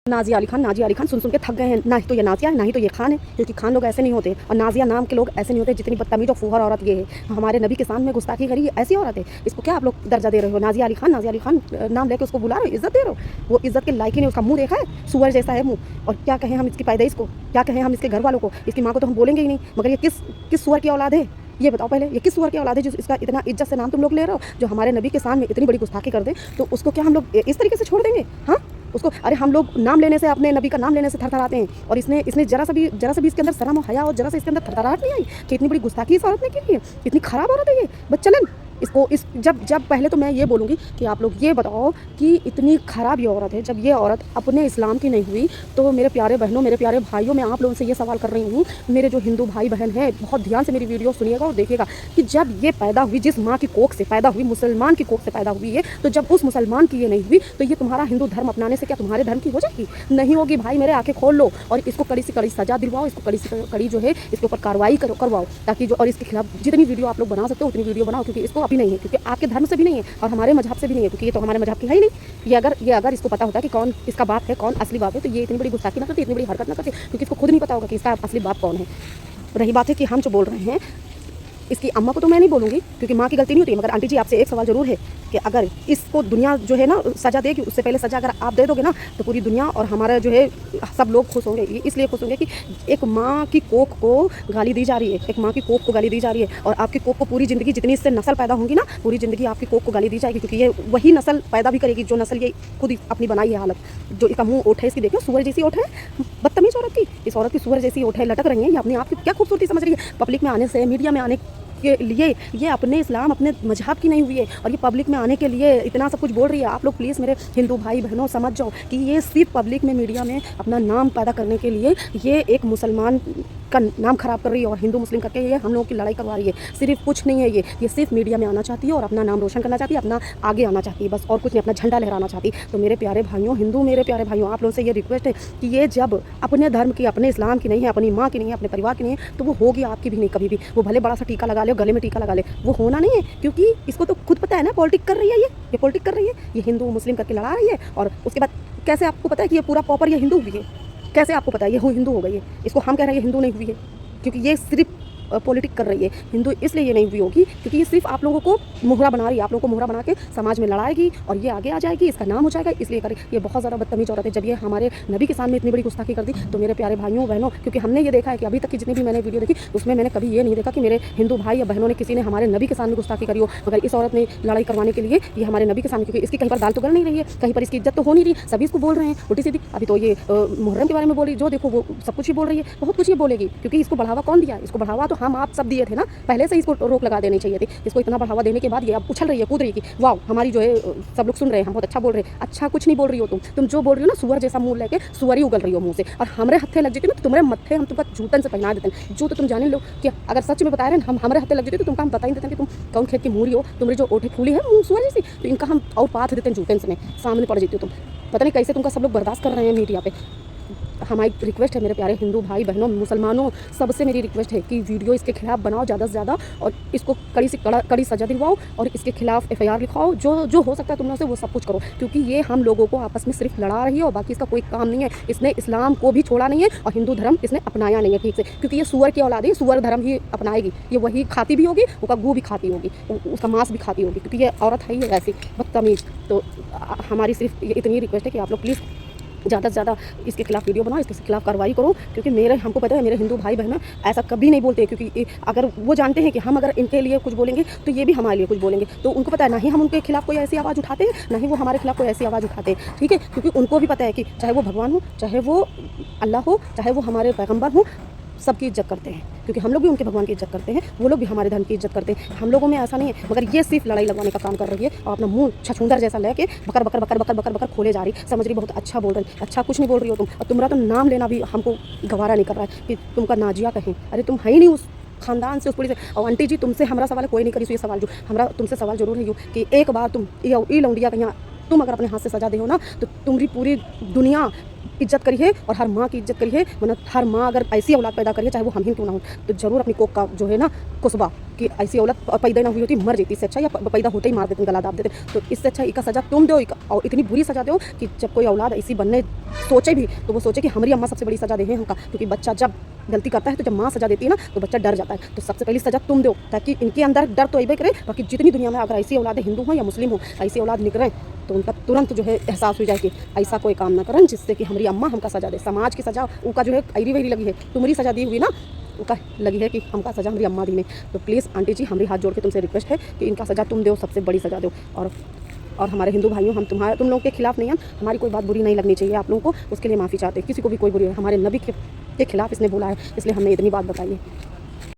नाजिया अली खान सुन के थक गए हैं। ना ही तो ये नाजिया है, ना ही तो ये खान है, क्योंकि खान लोग ऐसे नहीं होते और नाजिया नाम के लोग ऐसे नहीं होते। जितनी बदतमीज और फूहर औरत ये है, हमारे नबी के सामने गुस्ताखी करी, ऐसी औरत है। इसको क्या आप लोग दर्जा दे रहे हो? नाजिया अली खान नाम लेके उसको बुला रहे हो, इज्जत दे रहे हो? वो इज्जत के लायक ही नहीं। उसका मुंह देखा है, सुअर जैसा है मुंह। और क्या कहें हम इसकी पैदाइश को, क्या कहें हम इसके घर वालों को? इसकी माँ को तो हम बोलेंगे ही नहीं, मगर ये किस सुअर की औलाद है? ये बताओ पहले, ये किस सुअर की औलाद है जो इसका इतना इज्जत से नाम तुम लोग ले रहे हो? जो हमारे नबी के सामने इतनी बड़ी गुस्ताखी कर दे, तो उसको क्या हम लोग इस तरीके से छोड़ देंगे? हाँ, उसको, अरे हम लोग नाम लेने से, अपने नबी का नाम लेने से थरथराते हैं, और इसने जरा सा भी इसके अंदर शर्म और हया और जरा सा इसके अंदर थरथराहट नहीं आई कि इतनी बड़ी गुस्ताखी इस औरत ने की है। इतनी खराब औरत है ये। बस चलन इसको जब पहले तो मैं ये बोलूँगी कि आप लोग ये बताओ कि इतनी ख़राब ये औरत है। जब ये औरत अपने इस्लाम की नहीं हुई, तो मेरे प्यारे बहनों, मेरे प्यारे भाइयों, मैं आप लोगों से ये सवाल कर रही हूँ, मेरे जो हिंदू भाई बहन हैं, बहुत ध्यान से मेरी वीडियो सुनिएगा और देखिएगा कि जब ये पैदा हुई, जिस माँ की कोख से पैदा हुई, मुसलमान की कोख से पैदा हुई है, तो जब उस मुसलमान की ये नहीं हुई, तो ये तुम्हारा हिंदू धर्म अपनाने से क्या तुम्हारे धर्म की हो जाएगी? नहीं होगी भाई। मेरे आंखें खोल लो और इसको कड़ी से कड़ी सजा दिलवाओ, इसको कड़ी से कड़ी जो है इसके ऊपर कार्रवाई करवाओ, ताकि जो, और इसके खिलाफ जितनी वीडियो आप लोग बना सकते हो उतनी वीडियो बनाओ, क्योंकि इसको अभी नहीं है, क्योंकि आपके धर्म से भी नहीं है और हमारे मजहब से भी नहीं है, क्योंकि ये तो हमारे मजहब की है ही नहीं। ये अगर इसको पता होता कि कौन इसका बाप है, कौन असली बाप है, तो ये इतनी बड़ी गुस्ताखी ना करती, इतनी बड़ी हरकत ना करती, क्योंकि इसको खुद नहीं पता होगा कि इसका असली बाप कौन है। रही बात है कि हम जो बोल रहे हैं, इसकी अम्मा को तो मैं नहीं बोलूँगी, क्योंकि माँ की गलती नहीं होती, मगर आंटी जी आपसे एक सवाल जरूर है कि अगर इसको दुनिया जो है ना सज़ा देगी, उससे पहले सज़ा अगर आप दे दोगे ना, तो पूरी दुनिया और हमारा जो है सब लोग खुश होंगे। इसलिए खुश होंगे कि एक माँ की कोख को गाली दी जा रही है, एक माँ की कोख को गाली दी जा रही है, और आपकी कोख को पूरी ज़िंदगी, जितनी इससे नस्ल पैदा होंगी ना, पूरी ज़िंदगी आपकी कोख को गाली दी जाएगी, क्योंकि ये वही नस्ल पैदा भी करेगी जो नस्ल ये खुद अपनी बनाई है हालत। जो इसका मुँह ओठ है, इसकी देखो सुअर जैसी ओठ है, बदतमीज औरत की, इस औरत की सुअर जैसी ओठ है, लटक रही है। ये अपने आप की क्या खूबसूरती समझ रही है? पब्लिक में आने से, मीडिया में आने के लिए ये अपने इस्लाम, अपने मजहब की नहीं हुई है, और ये पब्लिक में आने के लिए इतना सब कुछ बोल रही है। आप लोग प्लीज़ मेरे हिंदू भाई बहनों समझ जाओ कि ये सिर्फ पब्लिक में, मीडिया में अपना नाम पैदा करने के लिए ये एक मुसलमान का नाम खराब कर रही है, और हिंदू मुस्लिम करके ये हम लोगों की लड़ाई करवा रही है। सिर्फ कुछ नहीं है, ये सिर्फ मीडिया में आना चाहती है और अपना नाम रोशन करना चाहती है, अपना आगे आना चाहती है, बस, और कुछ नहीं, अपना झंडा लहराना चाहती। तो मेरे प्यारे भाइयों, हिंदू मेरे प्यारे भाइयों, आप लोगों से ये रिक्वेस्ट है कि ये जब अपने धर्म की, अपने इस्लाम की नहीं है, अपनी माँ की नहीं है, अपने परिवार की नहीं है, तो वो होगी आपकी भी नहीं कभी भी। वो भले बड़ा सा टीका लगा ले, गले में टीका लगा ले, वो होना नहीं है, क्योंकि इसको तो खुद पता है ना पॉलिटिक कर रही है, ये पॉलिटिक कर रही है, ये हिंदू मुस्लिम करके लड़ा रही है। और उसके बाद कैसे आपको पता है कि ये पूरा प्रॉपर ये हिंदू हुई है? कैसे आपको पता है ये हिंदू हो गई है? इसको हम कह रहे हैं हिंदू नहीं हुई है, क्योंकि ये सिर्फ पॉलिटिक कर रही है। हिंदू इसलिए ये नहीं हुई होगी क्योंकि ये सिर्फ आप लोगों को मोहरा बना रही है, आप लोगों को मोहरा बना के समाज में लड़ाएगी और ये आगे आ जाएगी, इसका नाम हो जाएगा, इसलिए करे। ये बहुत ज़्यादा बदतमीज औरत है। जब ये हमारे नबी के सामने इतनी बड़ी गुस्ताखी कर दी, तो मेरे प्यारे भाइयों बहनों, क्योंकि हमने ये देखा है कि अभी तक की जितनी भी मैंने वीडियो देखी, उसमें मैंने कभी ये नहीं देखा कि मेरे हिंदू भाई या बहनों ने, किसी ने हमारे नबी के सामने गुस्ताखी करी हो। मगर इस औरत ने लड़ाई करवाने के लिए ये हमारे नबी के सामने, क्योंकि इसकी कहीं पर दाल तो गल नहीं रही है, कहीं पर इसकी इज्जत तो हो नहीं रही, सभी इसको बोल रहे हैं उल्टी सीधी। अभी तो ये मुहर्रम के बारे में बोली, जो देखो वो सब कुछ ही बोल रही है, बहुत कुछ ये बोलेगी, क्योंकि इसको बढ़ावा कौन दिया? इसको बढ़ावा तो हम आप सब दिए थे ना, पहले से इसको रोक लगा देनी चाहिए थी। इसको इतना बढ़ावा देने के बाद ये अब उछल रही है, कूद रही है कि वाह, हमारी जो है सब लोग सुन रहे हैं, हम बहुत अच्छा बोल रहे हैं। अच्छा कुछ नहीं बोल रही हो तुम जो बोल रही हो ना, सुअर जैसा मुंह लेके सुअर ही उगल रही हो मुंह से, और हमारे हत्थे लग जाती ना, तो तुम्हारे मत्थे हम तुमका जूतन से पहना देते हैं। जो तो तुम जाने लो कि अगर सच में बता रहे हैं हम, हमारे हत्थे लग जाती तो तुमका हम बता ही देते हैं कि तुम कौन खेत की मूरी हो, तुम्हारी जो ओठे फूली है मुँह सुअर जैसी, तो इनका हम और पाथ देते हैं जूतन से, सामने पड़ जाती हो तुम। पता नहीं कैसे तुमका सब लोग बर्दाश्त कर रहे हैं मीडिया पे। हमारी रिक्वेस्ट है मेरे प्यारे हिंदू भाई बहनों, मुसलमानों, सबसे मेरी रिक्वेस्ट है कि वीडियो इसके खिलाफ बनाओ ज़्यादा से ज़्यादा, और इसको कड़ी से कड़ी सज़ा दिलवाओ, और इसके खिलाफ FIR लिखाओ, जो हो सकता है तुम लोग से वो सब कुछ करो, क्योंकि ये हम लोगों को आपस में सिर्फ लड़ा रही है और बाकी इसका कोई काम नहीं है। इसने इस्लाम को भी छोड़ा नहीं है और हिंदू धर्म इसने अपनाया नहीं है ठीक से, क्योंकि ये सुअर की औलाद है, सुअर धर्म ही अपनाएगी, ये वही खाती भी होगी, उसका गू भी खाती होगी, उसका मांस भी खाती होगी, क्योंकि ये औरत है ही ऐसी बदतमीज। तो हमारी सिर्फ इतनी रिक्वेस्ट है कि आप लोग प्लीज़ ज़्यादा से ज़्यादा इसके खिलाफ वीडियो बनाओ, इसके खिलाफ कार्रवाई करो, क्योंकि हमको पता है मेरे हिंदू भाई बहन ऐसा कभी नहीं बोलते, क्योंकि अगर वो जानते हैं कि हम अगर इनके लिए कुछ बोलेंगे तो ये भी हमारे लिए कुछ बोलेंगे, तो उनको पता है ना ही हम उनके खिलाफ कोई ऐसी आवाज़ उठाते हैं, ना ही वो हमारे खिलाफ कोई ऐसी आवाज़ उठाते हैं, ठीक है। क्योंकि उनको भी पता है कि चाहे वो भगवान हो, चाहे वो अल्लाह हो, चाहे वो हमारे पैगम्बर हो, सबकी इज्जत करते हैं, क्योंकि हम लोग भी उनके भगवान की इज्जत करते हैं, वो लोग भी हमारे धर्म की इज्जत करते हैं। हम लोगों में ऐसा नहीं है, मगर ये सिर्फ लड़ाई लगवाने का काम कर रही है और अपना मुंह छछूंदर जैसा लेके बकर बकर बकर बकर बकर बकर खोले जा रही, समझ रही बहुत अच्छा बोल रही, अच्छा कुछ नहीं बोल रही हो तुम, और तुम्हारा तो नाम लेना भी हमको गवारा नहीं कर रहा है कि तुमका नाजिया कहें। अरे तुम है ही नहीं उस खानदान से, उस पुलिस से। और आंटी जी तुमसे हमारा सवाल कोई नहीं करी, ये सवाल जो हमारा तुमसे सवाल जरूर है कि एक बार तुम ई लौंडिया कहीं तुम अगर अपने हाथ से सजा दे हो ना तो तुम्हारी पूरी दुनिया इज्जत करी है और हर माँ की इज्जत करी है। मतलब हर माँ अगर ऐसी औलाद पैदा करी है, चाहे वो हम ही क्यों ना हो, तो ज़रूर अपनी कोख का जो है ना कुस्बा कि ऐसी औलाद पैदा ना हुई होती, मर जाती, इससे अच्छा या पैदा होते ही मार देते, गला दाब देते। तो इससे अच्छा इसका सज़ा तुम दो, और इतनी बुरी सज़ा दो कि जब कोई औलाद ऐसी बनने सोचे भी तो वो सोचे कि हमारी अम्मा सबसे बड़ी सज़ा दे है हमका। क्योंकि बच्चा जब गलती करता है तो जब माँ सज़ा देती है ना तो बच्चा डर जाता है। तो सबसे पहली सज़ा तुम दो, ताकि इनके अंदर डर तो अबे करे। बाकी जितनी दुनिया में अगर ऐसी औलाद हिंदू हो या मुस्लिम हो, ऐसी औलाद निकले तो उनका तुरंत जो है एहसास हो जाए कि ऐसा कोई काम ना करें जिससे कि हमारी अम्मा हमका सज़ा दे। समाज की सज़ा उनका जो है ऐरी वैरी लगी है, तुम्हारी सज़ा दी हुई ना उनका लगी है कि हमका सज़ा हमारी अम्मा दी ने। तो प्लीज़ आंटी जी, हमारी हाथ जोड़ के तुमसे रिक्वेस्ट है कि इनका सज़ा तुम दो, सबसे बड़ी सज़ा दो। और हमारे हिंदू भाइयों, हम तुम लोगों के खिलाफ नहीं हैं, हमारी कोई बात बुरी नहीं लगनी चाहिए आप लोगों को, उसके लिए माफ़ी चाहते हैं। किसी को भी कोई बुरी है, हमारे नबी के खिलाफ इसने बोला है, इसलिए हमने इतनी बात बताई है।